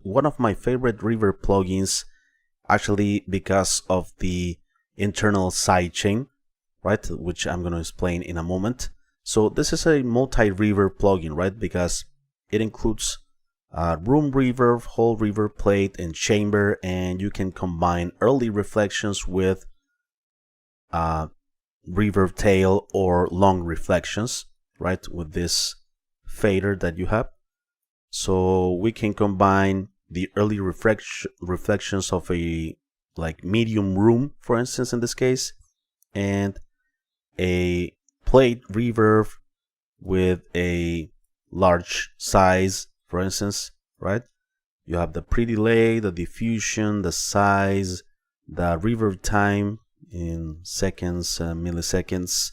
one of my favorite reverb plugins, actually because of the internal sidechain, right, which I'm going to explain in a moment. So this is a multi-reverb plugin, right, because it includes room reverb, whole reverb plate, and chamber, and you can combine early reflections with reverb tail or long reflections, right, with this fader that you have. So we can combine the early reflections of a medium room, for instance, in this case, and a plate reverb with a large size, for instance, right? You have the pre-delay, the diffusion, the size, the reverb time in seconds, milliseconds,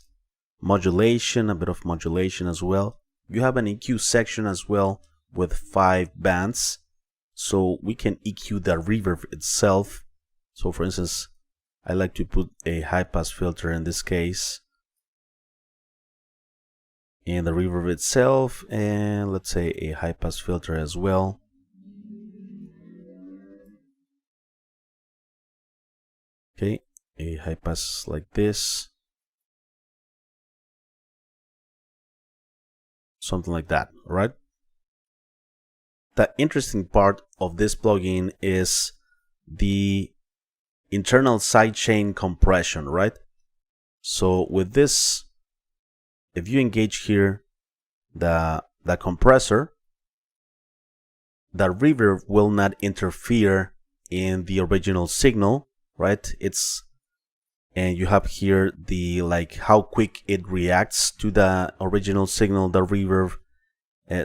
modulation, a bit of modulation as well. You have an EQ section as well with 5 bands, so we can EQ the reverb itself. So for instance, I like to put a high pass filter in this case in the reverb itself, and let's say a high pass filter as well. Okay, a high pass like this, something like that, right? The interesting part of this plugin is the internal sidechain compression, right? So with this, if you engage here the compressor, the reverb will not interfere in the original signal, right? And you have here the how quick it reacts to the original signal, the reverb,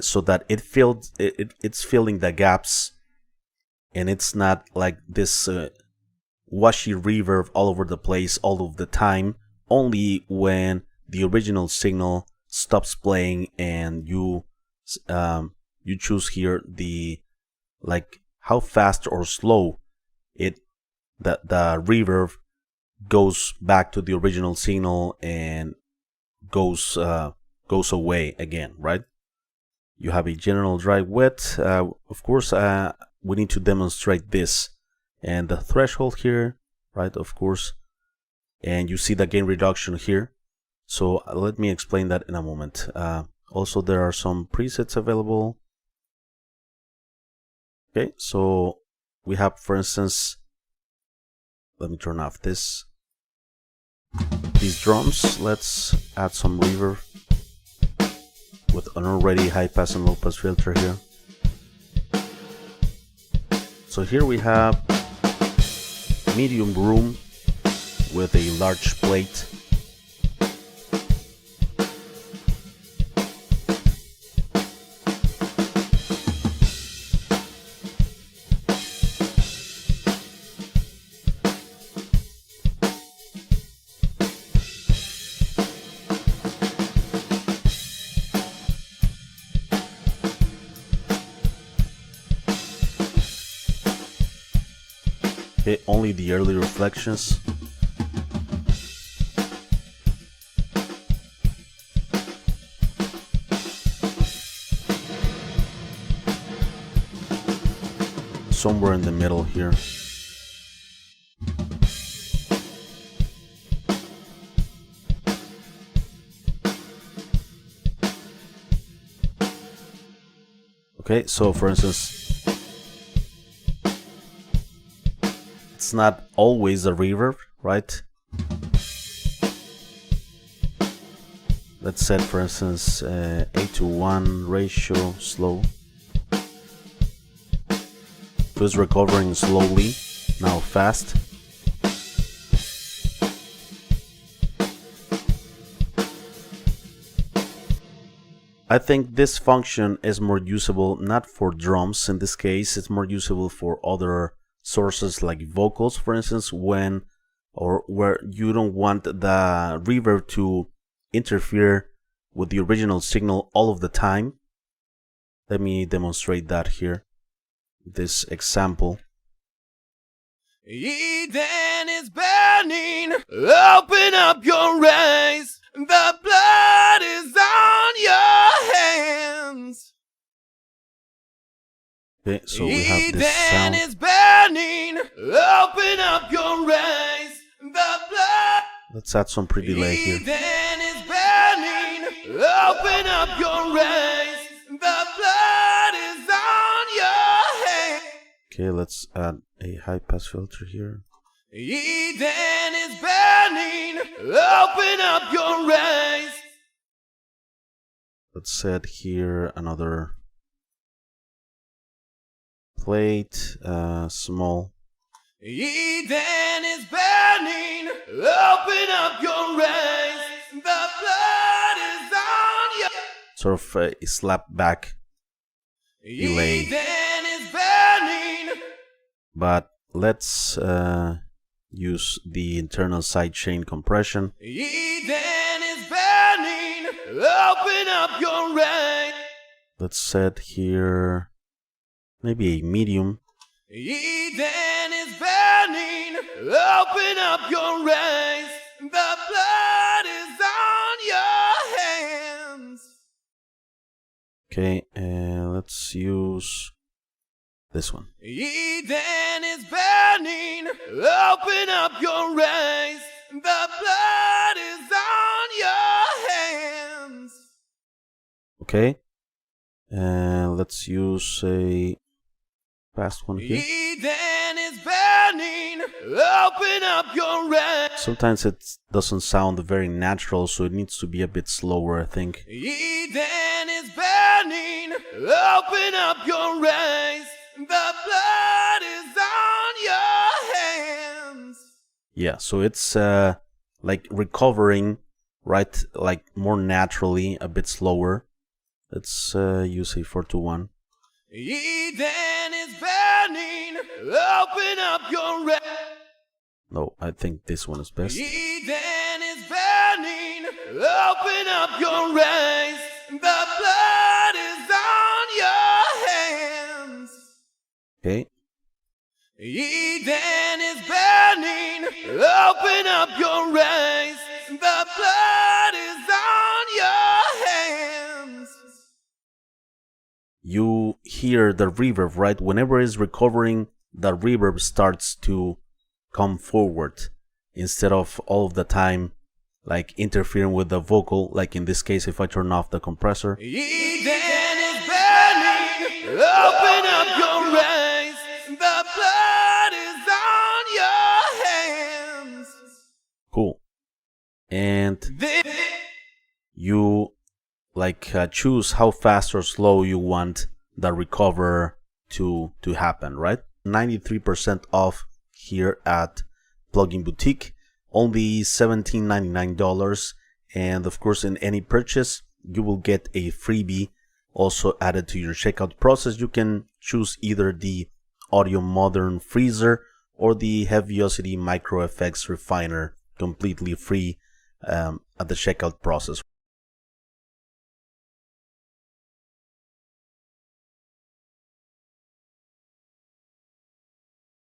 so that it's filling the gaps, and it's not like this washy reverb all over the place all of the time. Only when the original signal stops playing and you choose here the how fast or slow the reverb goes back to the original signal and goes away again, right? You have a general dry wet. Of course, we need to demonstrate this, and the threshold here, right? Of course, and you see the gain reduction here. So let me explain that in a moment. Also, there are some presets available. Okay, so we have, for instance, let me turn off these drums. Let's add some reverb with an already high pass and low pass filter here. So here we have medium room with a large plate. Okay, only the early reflections. Somewhere in the middle here. Okay, so for instance, it's not always a reverb, right? Let's set, for instance, 8:1 ratio, slow. So it's recovering slowly, now fast. I think this function is more usable not for drums in this case, it's more usable for other sources like vocals, for instance, where you don't want the reverb to interfere with the original signal all of the time. Let me demonstrate that here, this example. Eden is burning, open up your eyes, the blood is on your hands. Okay, so we have this Eden sound. is burning. Open up your eyes. The blood. Let's add some pre-delay here. Eden is burning. Open up your eyes. The blood is on your head. Okay, let's add a high-pass filter here. Eden is burning. Open up your eyes. Let's set here another plate, small. Eden is burning. Open up your eyes. The blood is on your. Sort of a slap back delay. Eden is burning. But let's use the internal sidechain compression. Eden is burning. Open up your eyes. Let's set here maybe a medium. Eden is burning. Open up your eyes. The blood is on your hands. Okay, let's use this one. Eden is burning. Open up your eyes. The blood is on your hands. Okay, let's use a fast one here. Eden is burning. Open up your eyes. Sometimes it doesn't sound very natural, so it needs to be a bit slower, I think. Eden is burning. Open up your eyes. The blood is on your hands. Yeah, so it's like recovering, right? Like more naturally, a bit slower. Let's use a 4-2-1. Eden is burning. Open up your eyes. No, I think this one is best. Eden is burning. Open up your eyes. The blood is on your hands. Okay. Eden is burning. Open up your eyes. The blood is on your hands. You hear the reverb, right? Whenever it's recovering, the reverb starts to come forward instead of all of the time like interfering with the vocal, like in this case if I turn off the compressor. Eden is burning. Open up your eyes. The blood is on your hands. Cool. And you like choose how fast or slow you want the recover to happen, right? 93% off here at Plugin Boutique, only $17.99, and of course in any purchase you will get a freebie also added to your checkout process. You can choose either the Audio Modern Freezer or the Heaviosity Micro Effects Refiner completely free at the checkout process.